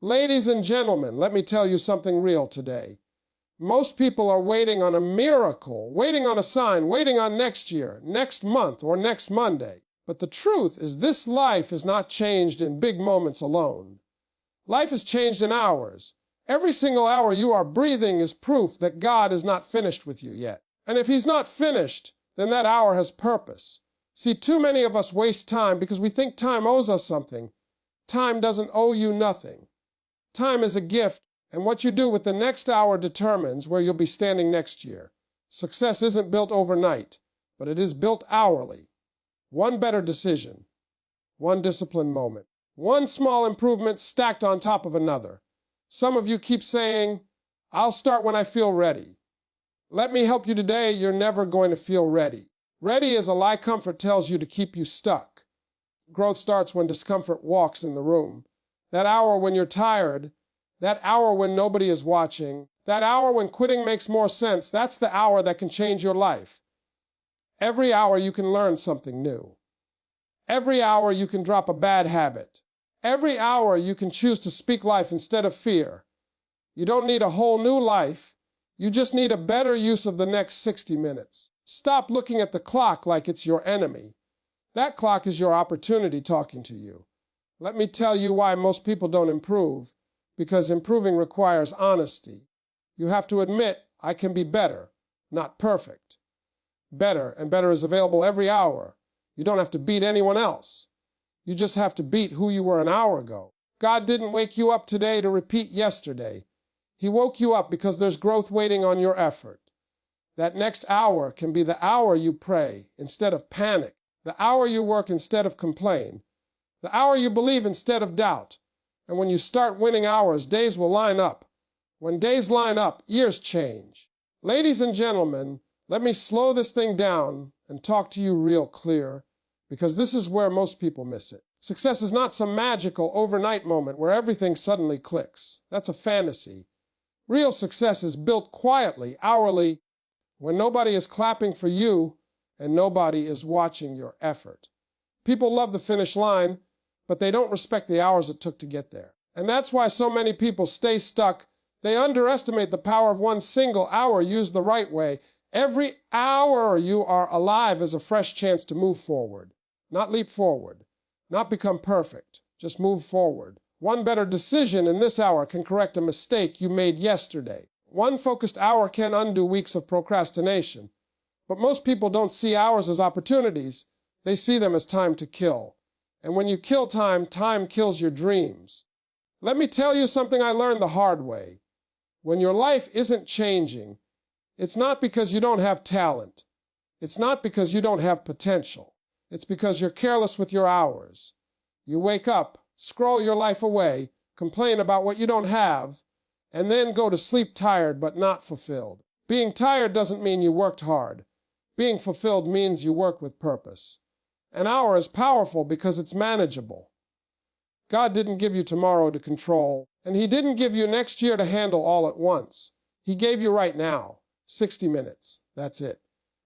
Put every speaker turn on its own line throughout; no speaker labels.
Ladies and gentlemen, let me tell you something real today. Most people are waiting on a miracle, waiting on a sign, waiting on next year, next month, or next Monday. But the truth is this life is not changed in big moments alone. Life is changed in hours. Every single hour you are breathing is proof that God is not finished with you yet. And if He's not finished, then that hour has purpose. See, too many of us waste time because we think time owes us something. Time doesn't owe you nothing. Time is a gift, and what you do with the next hour determines where you'll be standing next year. Success isn't built overnight, but it is built hourly. One better decision, one disciplined moment, one small improvement stacked on top of another. Some of you keep saying, "I'll start when I feel ready." Let me help you today. You're never going to feel ready. Ready is a lie comfort tells you to keep you stuck. Growth starts when discomfort walks in the room. That hour when you're tired, that hour when nobody is watching, that hour when quitting makes more sense, that's the hour that can change your life. Every hour you can learn something new. Every hour you can drop a bad habit. Every hour you can choose to speak life instead of fear. You don't need a whole new life. You just need a better use of the next 60 minutes. Stop looking at the clock like it's your enemy. That clock is your opportunity talking to you. Let me tell you why most people don't improve. Because improving requires honesty. You have to admit, I can be better, not perfect. Better, and better is available every hour. You don't have to beat anyone else. You just have to beat who you were an hour ago. God didn't wake you up today to repeat yesterday. He woke you up because there's growth waiting on your effort. That next hour can be the hour you pray instead of panic, the hour you work instead of complain, the hour you believe instead of doubt. And when you start winning hours, days will line up. When days line up, years change. Ladies and gentlemen, let me slow this thing down and talk to you real clear, because this is where most people miss it. Success is not some magical overnight moment where everything suddenly clicks. That's a fantasy. Real success is built quietly, hourly, when nobody is clapping for you and nobody is watching your effort. People love the finish line, but they don't respect the hours it took to get there. And that's why so many people stay stuck. They underestimate the power of one single hour used the right way. Every hour you are alive is a fresh chance to move forward. Not leap forward. Not become perfect. Just move forward. One better decision in this hour can correct a mistake you made yesterday. One focused hour can undo weeks of procrastination. But most people don't see hours as opportunities. They see them as time to kill. And when you kill time, time kills your dreams. Let me tell you something I learned the hard way. When your life isn't changing, it's not because you don't have talent. It's not because you don't have potential. It's because you're careless with your hours. You wake up, scroll your life away, complain about what you don't have, and then go to sleep tired but not fulfilled. Being tired doesn't mean you worked hard. Being fulfilled means you work with purpose. An hour is powerful because it's manageable. God didn't give you tomorrow to control, and He didn't give you next year to handle all at once. He gave you right now, 60 minutes. That's it.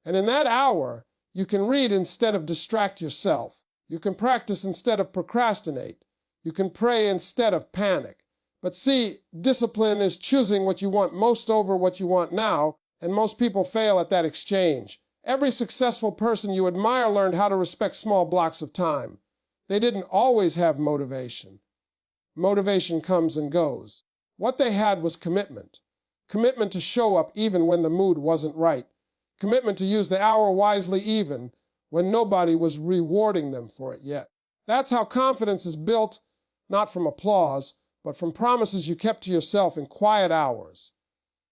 And in that hour, you can read instead of distract yourself. You can practice instead of procrastinate. You can pray instead of panic. But see, discipline is choosing what you want most over what you want now, and most people fail at that exchange. Every successful person you admire learned how to respect small blocks of time. They didn't always have motivation. Motivation comes and goes. What they had was commitment. Commitment to show up even when the mood wasn't right. Commitment to use the hour wisely even when nobody was rewarding them for it yet. That's how confidence is built, not from applause, but from promises you kept to yourself in quiet hours.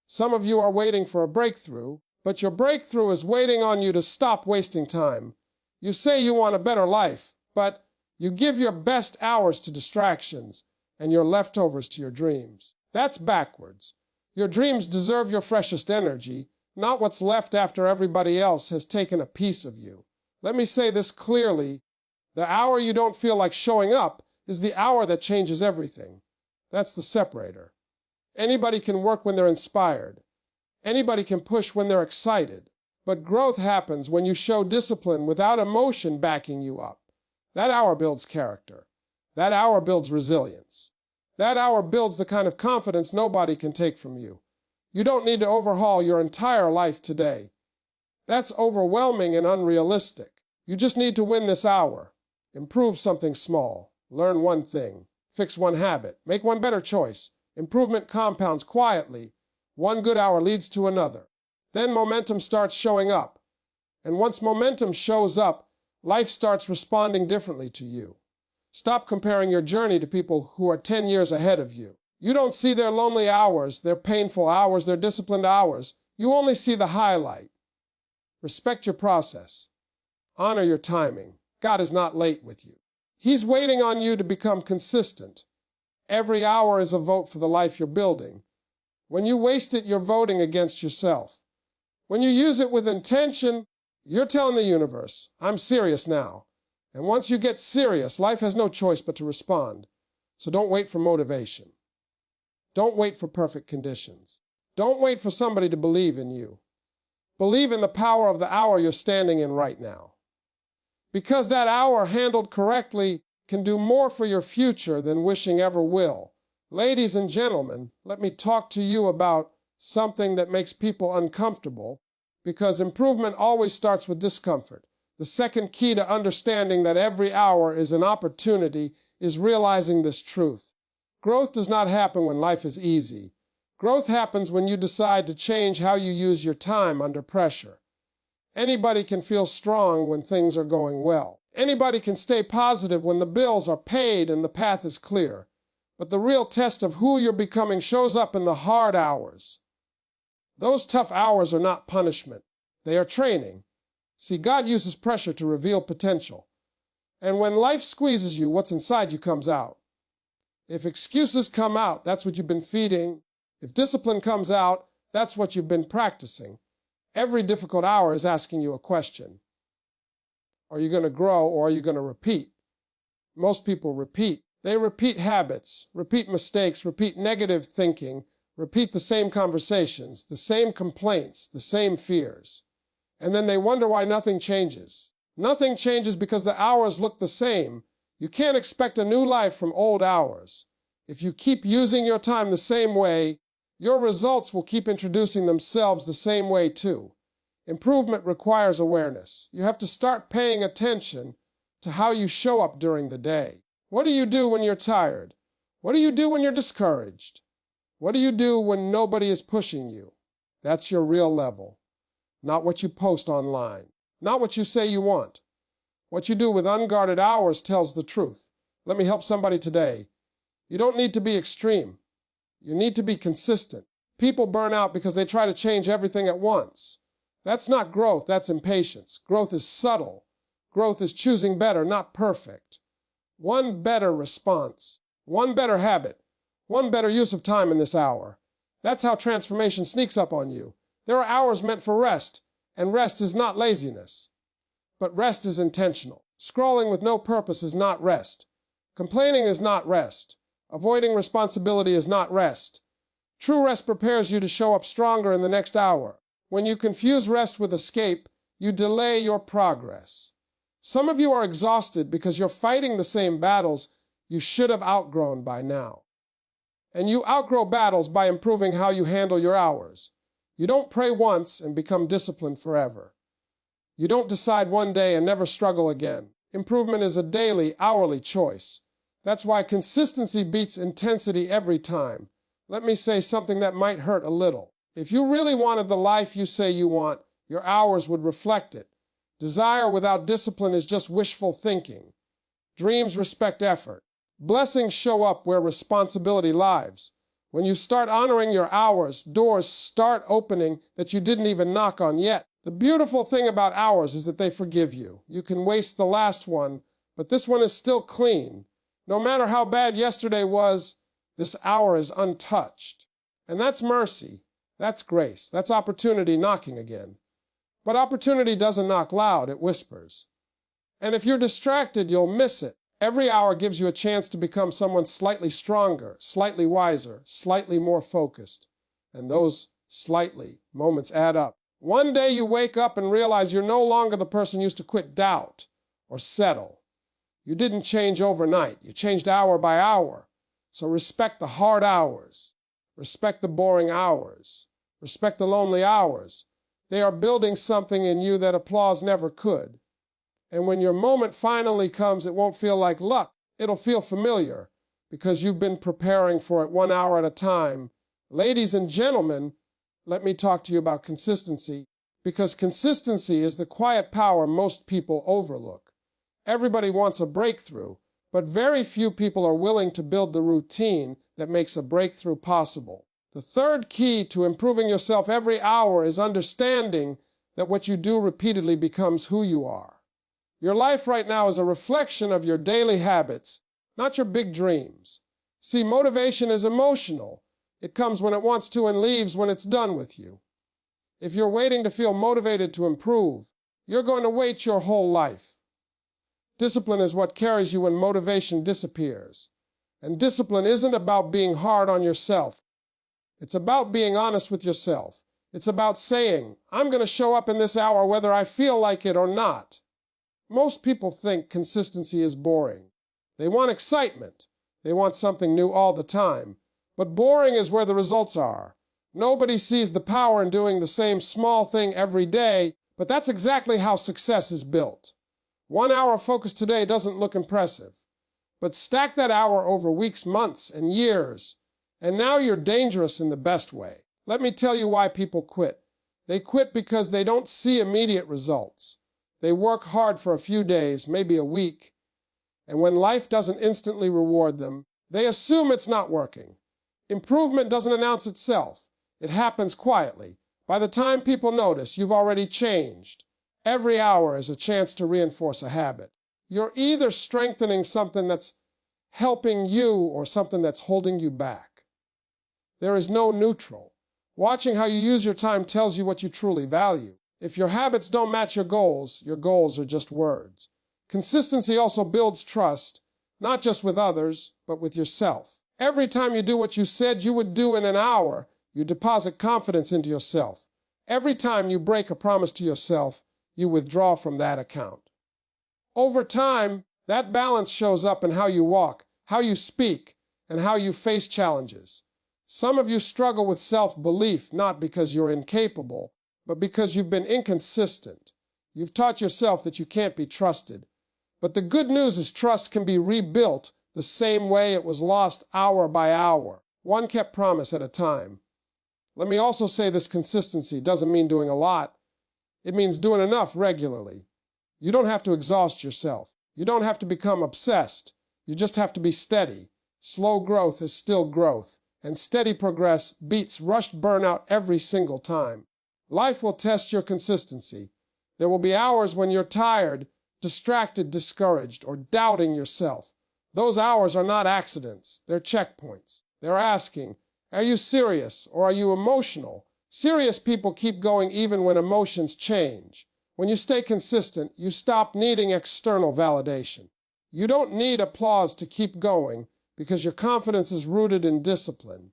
Some of you are waiting for a breakthrough, but your breakthrough is waiting on you to stop wasting time. You say you want a better life, but you give your best hours to distractions and your leftovers to your dreams. That's backwards. Your dreams deserve your freshest energy, not what's left after everybody else has taken a piece of you. Let me say this clearly. The hour you don't feel like showing up is the hour that changes everything. That's the separator. Anybody can work when they're inspired. Anybody can push when they're excited. But growth happens when you show discipline without emotion backing you up. That hour builds character. That hour builds resilience. That hour builds the kind of confidence nobody can take from you. You don't need to overhaul your entire life today. That's overwhelming and unrealistic. You just need to win this hour. Improve something small. Learn one thing. Fix one habit. Make one better choice. Improvement compounds quietly. One good hour leads to another. Then momentum starts showing up. And once momentum shows up, life starts responding differently to you. Stop comparing your journey to people who are 10 years ahead of you. You don't see their lonely hours, their painful hours, their disciplined hours. You only see the highlight. Respect your process. Honor your timing. God is not late with you. He's waiting on you to become consistent. Every hour is a vote for the life you're building. When you waste it, you're voting against yourself. When you use it with intention, you're telling the universe, I'm serious now. And once you get serious, life has no choice but to respond. So don't wait for motivation. Don't wait for perfect conditions. Don't wait for somebody to believe in you. Believe in the power of the hour you're standing in right now. Because that hour handled correctly can do more for your future than wishing ever will. Ladies and gentlemen, let me talk to you about something that makes people uncomfortable, because improvement always starts with discomfort. The second key to understanding that every hour is an opportunity is realizing this truth. Growth does not happen when life is easy. Growth happens when you decide to change how you use your time under pressure. Anybody can feel strong when things are going well. Anybody can stay positive when the bills are paid and the path is clear. But the real test of who you're becoming shows up in the hard hours. Those tough hours are not punishment. They are training. See, God uses pressure to reveal potential. And when life squeezes you, what's inside you comes out. If excuses come out, that's what you've been feeding. If discipline comes out, that's what you've been practicing. Every difficult hour is asking you a question. Are you going to grow or are you going to repeat? Most people repeat. They repeat habits, repeat mistakes, repeat negative thinking, repeat the same conversations, the same complaints, the same fears. And then they wonder why nothing changes. Nothing changes because the hours look the same. You can't expect a new life from old hours. If you keep using your time the same way, your results will keep introducing themselves the same way too. Improvement requires awareness. You have to start paying attention to how you show up during the day. What do you do when you're tired? What do you do when you're discouraged? What do you do when nobody is pushing you? That's your real level. Not what you post online. Not what you say you want. What you do with unguarded hours tells the truth. Let me help somebody today. You don't need to be extreme. You need to be consistent. People burn out because they try to change everything at once. That's not growth, that's impatience. Growth is subtle. Growth is choosing better, not perfect. One better response, one better habit, one better use of time in this hour. That's how transformation sneaks up on you. There are hours meant for rest, and rest is not laziness. But rest is intentional. Scrolling with no purpose is not rest. Complaining is not rest. Avoiding responsibility is not rest. True rest prepares you to show up stronger in the next hour. When you confuse rest with escape, you delay your progress. Some of you are exhausted because you're fighting the same battles you should have outgrown by now. And you outgrow battles by improving how you handle your hours. You don't pray once and become disciplined forever. You don't decide one day and never struggle again. Improvement is a daily, hourly choice. That's why consistency beats intensity every time. Let me say something that might hurt a little. If you really wanted the life you say you want, your hours would reflect it. Desire without discipline is just wishful thinking. Dreams respect effort. Blessings show up where responsibility lives. When you start honoring your hours, doors start opening that you didn't even knock on yet. The beautiful thing about hours is that they forgive you. You can waste the last one, but this one is still clean. No matter how bad yesterday was, this hour is untouched. And that's mercy. That's grace. That's opportunity knocking again. But opportunity doesn't knock loud, it whispers. And if you're distracted, you'll miss it. Every hour gives you a chance to become someone slightly stronger, slightly wiser, slightly more focused. And those slightly moments add up. One day you wake up and realize you're no longer the person who used to quit doubt or settle. You didn't change overnight. You changed hour by hour. So respect the hard hours. Respect the boring hours. Respect the lonely hours. They are building something in you that applause never could. And when your moment finally comes, it won't feel like luck. It'll feel familiar because you've been preparing for it 1 hour at a time. Ladies and gentlemen, let me talk to you about consistency, because consistency is the quiet power most people overlook. Everybody wants a breakthrough, but very few people are willing to build the routine that makes a breakthrough possible. The third key to improving yourself every hour is understanding that what you do repeatedly becomes who you are. Your life right now is a reflection of your daily habits, not your big dreams. See, motivation is emotional. It comes when it wants to and leaves when it's done with you. If you're waiting to feel motivated to improve, you're going to wait your whole life. Discipline is what carries you when motivation disappears. And discipline isn't about being hard on yourself. It's about being honest with yourself. It's about saying, I'm going to show up in this hour whether I feel like it or not. Most people think consistency is boring. They want excitement. They want something new all the time. But boring is where the results are. Nobody sees the power in doing the same small thing every day, but that's exactly how success is built. 1 hour focused today doesn't look impressive. But stack that hour over weeks, months, and years, and now you're dangerous in the best way. Let me tell you why people quit. They quit because they don't see immediate results. They work hard for a few days, maybe a week, and when life doesn't instantly reward them, they assume it's not working. Improvement doesn't announce itself. It happens quietly. By the time people notice, you've already changed. Every hour is a chance to reinforce a habit. You're either strengthening something that's helping you or something that's holding you back. There is no neutral. Watching how you use your time tells you what you truly value. If your habits don't match your goals are just words. Consistency also builds trust, not just with others, but with yourself. Every time you do what you said you would do in an hour, you deposit confidence into yourself. Every time you break a promise to yourself, you withdraw from that account. Over time, that balance shows up in how you walk, how you speak, and how you face challenges. Some of you struggle with self-belief, not because you're incapable, but because you've been inconsistent. You've taught yourself that you can't be trusted. But the good news is trust can be rebuilt the same way it was lost hour by hour, one kept promise at a time. Let me also say this: consistency doesn't mean doing a lot. It means doing enough regularly. You don't have to exhaust yourself. You don't have to become obsessed. You just have to be steady. Slow growth is still growth, and steady progress beats rushed burnout every single time. Life will test your consistency. There will be hours when you're tired, distracted, discouraged, or doubting yourself. Those hours are not accidents. They're checkpoints. They're asking, are you serious or are you emotional? Serious people keep going even when emotions change. When you stay consistent, you stop needing external validation. You don't need applause to keep going because your confidence is rooted in discipline.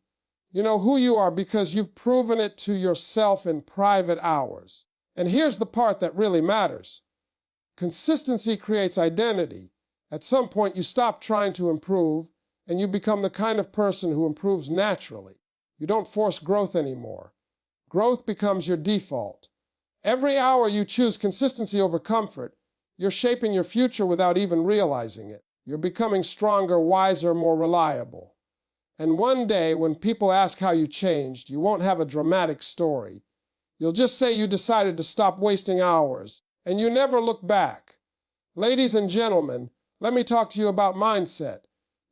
You know who you are because you've proven it to yourself in private hours. And here's the part that really matters. Consistency creates identity. At some point, you stop trying to improve, and you become the kind of person who improves naturally. You don't force growth anymore. Growth becomes your default. Every hour you choose consistency over comfort, you're shaping your future without even realizing it. You're becoming stronger, wiser, more reliable. And one day, when people ask how you changed, you won't have a dramatic story. You'll just say you decided to stop wasting hours, and you never look back. Ladies and gentlemen, let me talk to you about mindset,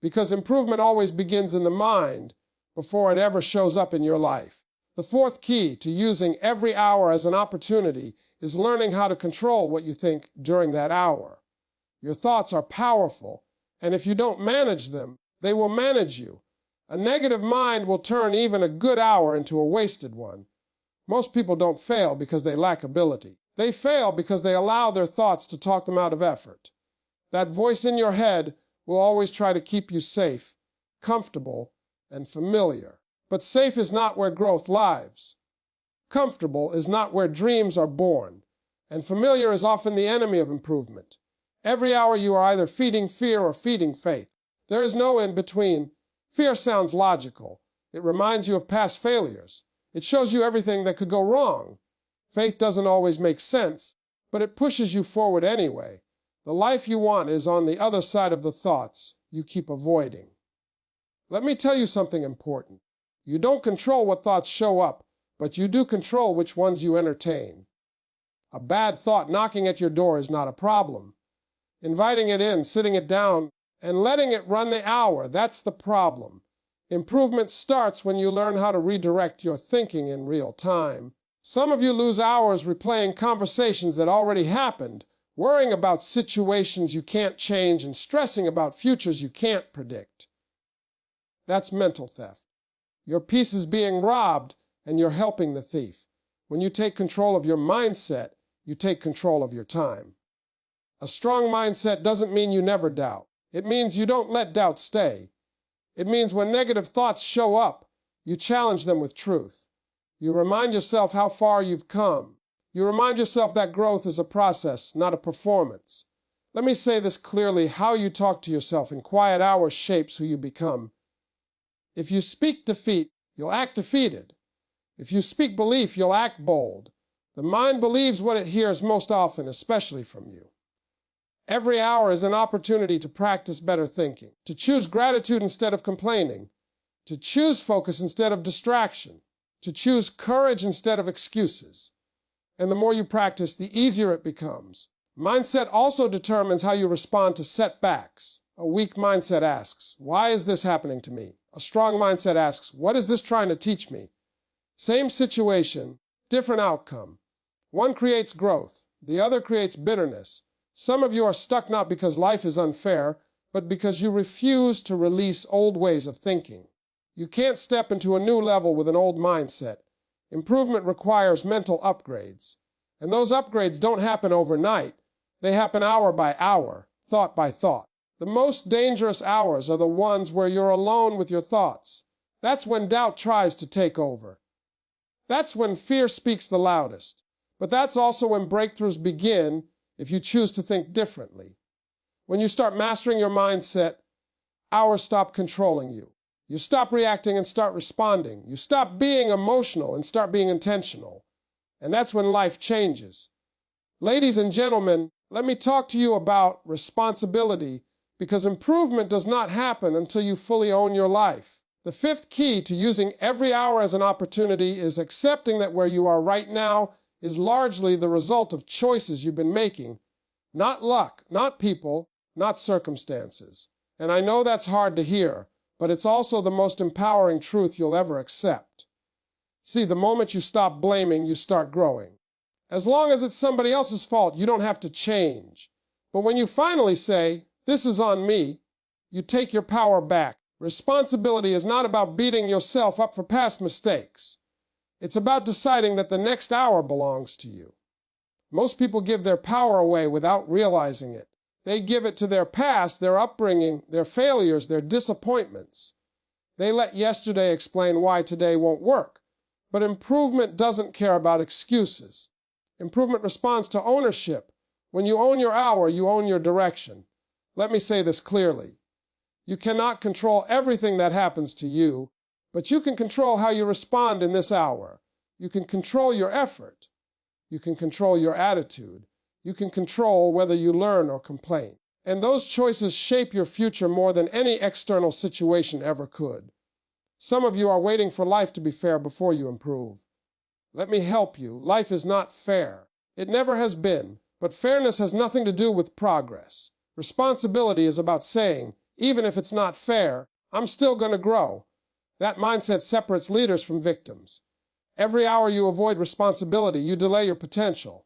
because improvement always begins in the mind before it ever shows up in your life. The fourth key to using every hour as an opportunity is learning how to control what you think during that hour. Your thoughts are powerful, and if you don't manage them, they will manage you. A negative mind will turn even a good hour into a wasted one. Most people don't fail because they lack ability. They fail because they allow their thoughts to talk them out of effort. That voice in your head will always try to keep you safe, comfortable, and familiar. But safe is not where growth lives. Comfortable is not where dreams are born. And familiar is often the enemy of improvement. Every hour you are either feeding fear or feeding faith. There is no in between. Fear sounds logical. It reminds you of past failures. It shows you everything that could go wrong. Faith doesn't always make sense, but it pushes you forward anyway. The life you want is on the other side of the thoughts you keep avoiding. Let me tell you something important. You don't control what thoughts show up, but you do control which ones you entertain. A bad thought knocking at your door is not a problem. Inviting it in, sitting it down, and letting it run the hour, that's the problem. Improvement starts when you learn how to redirect your thinking in real time. Some of you lose hours replaying conversations that already happened, worrying about situations you can't change, and stressing about futures you can't predict. That's mental theft. Your peace is being robbed, and you're helping the thief. When you take control of your mindset, you take control of your time. A strong mindset doesn't mean you never doubt. It means you don't let doubt stay. It means when negative thoughts show up, you challenge them with truth. You remind yourself how far you've come. You remind yourself that growth is a process, not a performance. Let me say this clearly: how you talk to yourself in quiet hours shapes who you become. If you speak defeat, you'll act defeated. If you speak belief, you'll act bold. The mind believes what it hears most often, especially from you. Every hour is an opportunity to practice better thinking, to choose gratitude instead of complaining, to choose focus instead of distraction, to choose courage instead of excuses. And the more you practice, the easier it becomes. Mindset also determines how you respond to setbacks. A weak mindset asks, "Why is this happening to me?" A strong mindset asks, "What is this trying to teach me?" Same situation, different outcome. One creates growth, the other creates bitterness. Some of you are stuck not because life is unfair, but because you refuse to release old ways of thinking. You can't step into a new level with an old mindset. Improvement requires mental upgrades. And those upgrades don't happen overnight. They happen hour by hour, thought by thought. The most dangerous hours are the ones where you're alone with your thoughts. That's when doubt tries to take over. That's when fear speaks the loudest. But that's also when breakthroughs begin if you choose to think differently. When you start mastering your mindset, hours stop controlling you. You stop reacting and start responding. You stop being emotional and start being intentional. And that's when life changes. Ladies and gentlemen, let me talk to you about responsibility, because improvement does not happen until you fully own your life. The fifth key to using every hour as an opportunity is accepting that where you are right now is largely the result of choices you've been making. Not luck, not people, not circumstances. And I know that's hard to hear, but it's also the most empowering truth you'll ever accept. See, the moment you stop blaming, you start growing. As long as it's somebody else's fault, you don't have to change. But when you finally say, "This is on me," you take your power back. Responsibility is not about beating yourself up for past mistakes. It's about deciding that the next hour belongs to you. Most people give their power away without realizing it. They give it to their past, their upbringing, their failures, their disappointments. They let yesterday explain why today won't work. But improvement doesn't care about excuses. Improvement responds to ownership. When you own your hour, you own your direction. Let me say this clearly. You cannot control everything that happens to you, but you can control how you respond in this hour. You can control your effort. You can control your attitude. You can control whether you learn or complain. And those choices shape your future more than any external situation ever could. Some of you are waiting for life to be fair before you improve. Let me help you. Life is not fair. It never has been. But fairness has nothing to do with progress. Responsibility is about saying, even if it's not fair, I'm still going to grow. That mindset separates leaders from victims. Every hour you avoid responsibility, you delay your potential.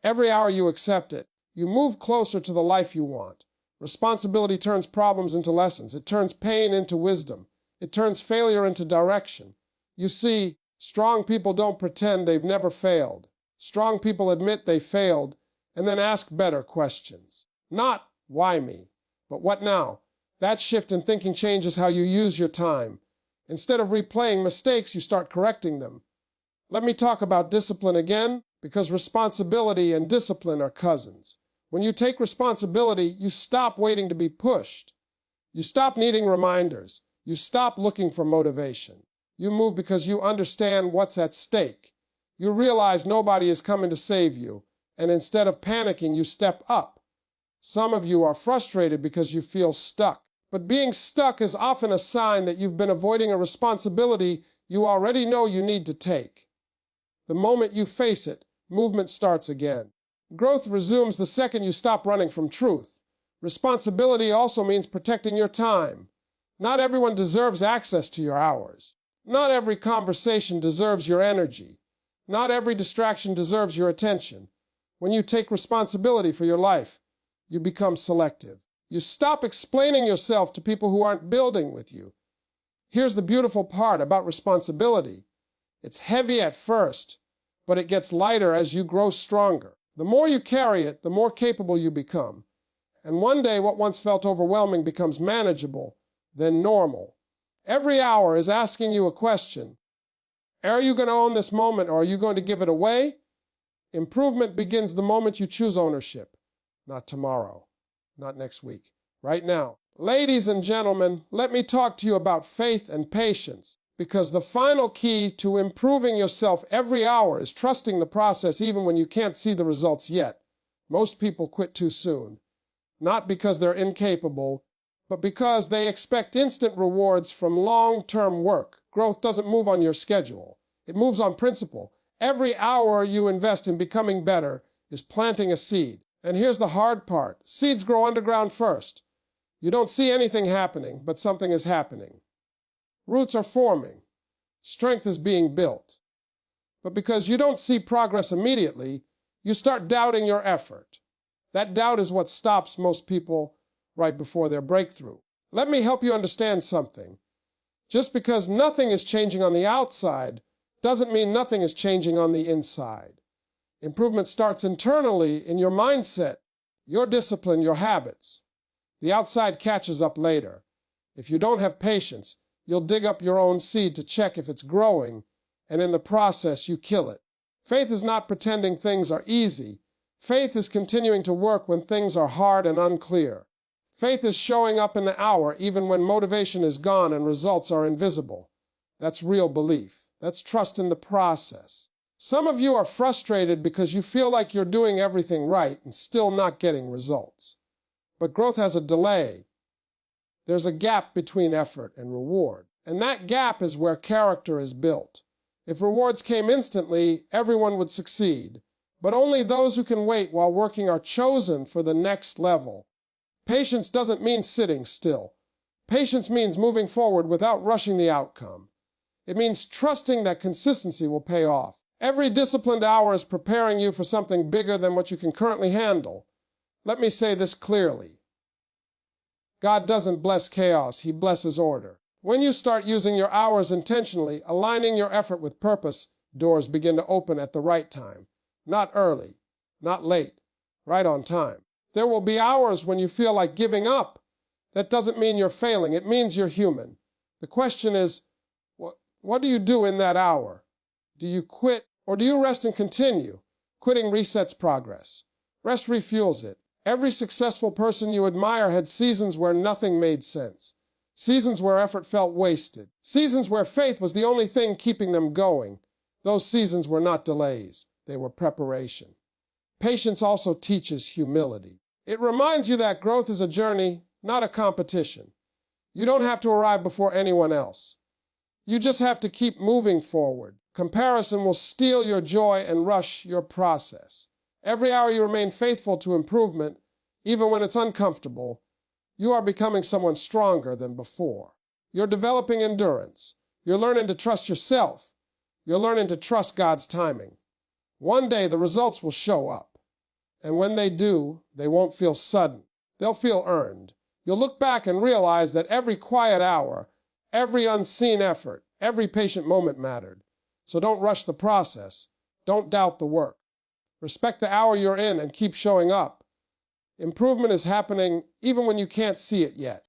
Every hour you accept it, you move closer to the life you want. Responsibility turns problems into lessons. It turns pain into wisdom. It turns failure into direction. You see, strong people don't pretend they've never failed. Strong people admit they failed and then ask better questions. Not, "Why me?" but "What now?" That shift in thinking changes how you use your time. Instead of replaying mistakes, you start correcting them. Let me talk about discipline again, because responsibility and discipline are cousins. When you take responsibility, you stop waiting to be pushed. You stop needing reminders. You stop looking for motivation. You move because you understand what's at stake. You realize nobody is coming to save you, and instead of panicking, you step up. Some of you are frustrated because you feel stuck. But being stuck is often a sign that you've been avoiding a responsibility you already know you need to take. The moment you face it, movement starts again. Growth resumes the second you stop running from truth. Responsibility also means protecting your time. Not everyone deserves access to your hours. Not every conversation deserves your energy. Not every distraction deserves your attention. When you take responsibility for your life, you become selective. You stop explaining yourself to people who aren't building with you. Here's the beautiful part about responsibility. It's heavy at first, but it gets lighter as you grow stronger. The more you carry it, the more capable you become. And one day, what once felt overwhelming becomes manageable, then normal. Every hour is asking you a question. Are you going to own this moment, or are you going to give it away? Improvement begins the moment you choose ownership. Not tomorrow, not next week, right now. Ladies and gentlemen, let me talk to you about faith and patience, because the final key to improving yourself every hour is trusting the process even when you can't see the results yet. Most people quit too soon, not because they're incapable, but because they expect instant rewards from long-term work. Growth doesn't move on your schedule. It moves on principle. Every hour you invest in becoming better is planting a seed. And here's the hard part. Seeds grow underground first. You don't see anything happening, but something is happening. Roots are forming. Strength is being built. But because you don't see progress immediately, you start doubting your effort. That doubt is what stops most people right before their breakthrough. Let me help you understand something. Just because nothing is changing on the outside doesn't mean nothing is changing on the inside. Improvement starts internally in your mindset, your discipline, your habits. The outside catches up later. If you don't have patience, you'll dig up your own seed to check if it's growing, and in the process, you kill it. Faith is not pretending things are easy. Faith is continuing to work when things are hard and unclear. Faith is showing up in the hour even when motivation is gone and results are invisible. That's real belief. That's trust in the process. Some of you are frustrated because you feel like you're doing everything right and still not getting results. But growth has a delay. There's a gap between effort and reward. And that gap is where character is built. If rewards came instantly, everyone would succeed. But only those who can wait while working are chosen for the next level. Patience doesn't mean sitting still. Patience means moving forward without rushing the outcome. It means trusting that consistency will pay off. Every disciplined hour is preparing you for something bigger than what you can currently handle. Let me say this clearly. God doesn't bless chaos, He blesses order. When you start using your hours intentionally, aligning your effort with purpose, doors begin to open at the right time. Not early, not late, right on time. There will be hours when you feel like giving up. That doesn't mean you're failing, it means you're human. The question is, what do you do in that hour? Do you quit or do you rest and continue? Quitting resets progress. Rest refuels it. Every successful person you admire had seasons where nothing made sense. Seasons where effort felt wasted. Seasons where faith was the only thing keeping them going. Those seasons were not delays. They were preparation. Patience also teaches humility. It reminds you that growth is a journey, not a competition. You don't have to arrive before anyone else. You just have to keep moving forward. Comparison will steal your joy and rush your process. Every hour you remain faithful to improvement, even when it's uncomfortable, you are becoming someone stronger than before. You're developing endurance. You're learning to trust yourself. You're learning to trust God's timing. One day the results will show up. And when they do, they won't feel sudden. They'll feel earned. You'll look back and realize that every quiet hour, every unseen effort, every patient moment mattered. So don't rush the process. Don't doubt the work. Respect the hour you're in and keep showing up. Improvement is happening even when you can't see it yet.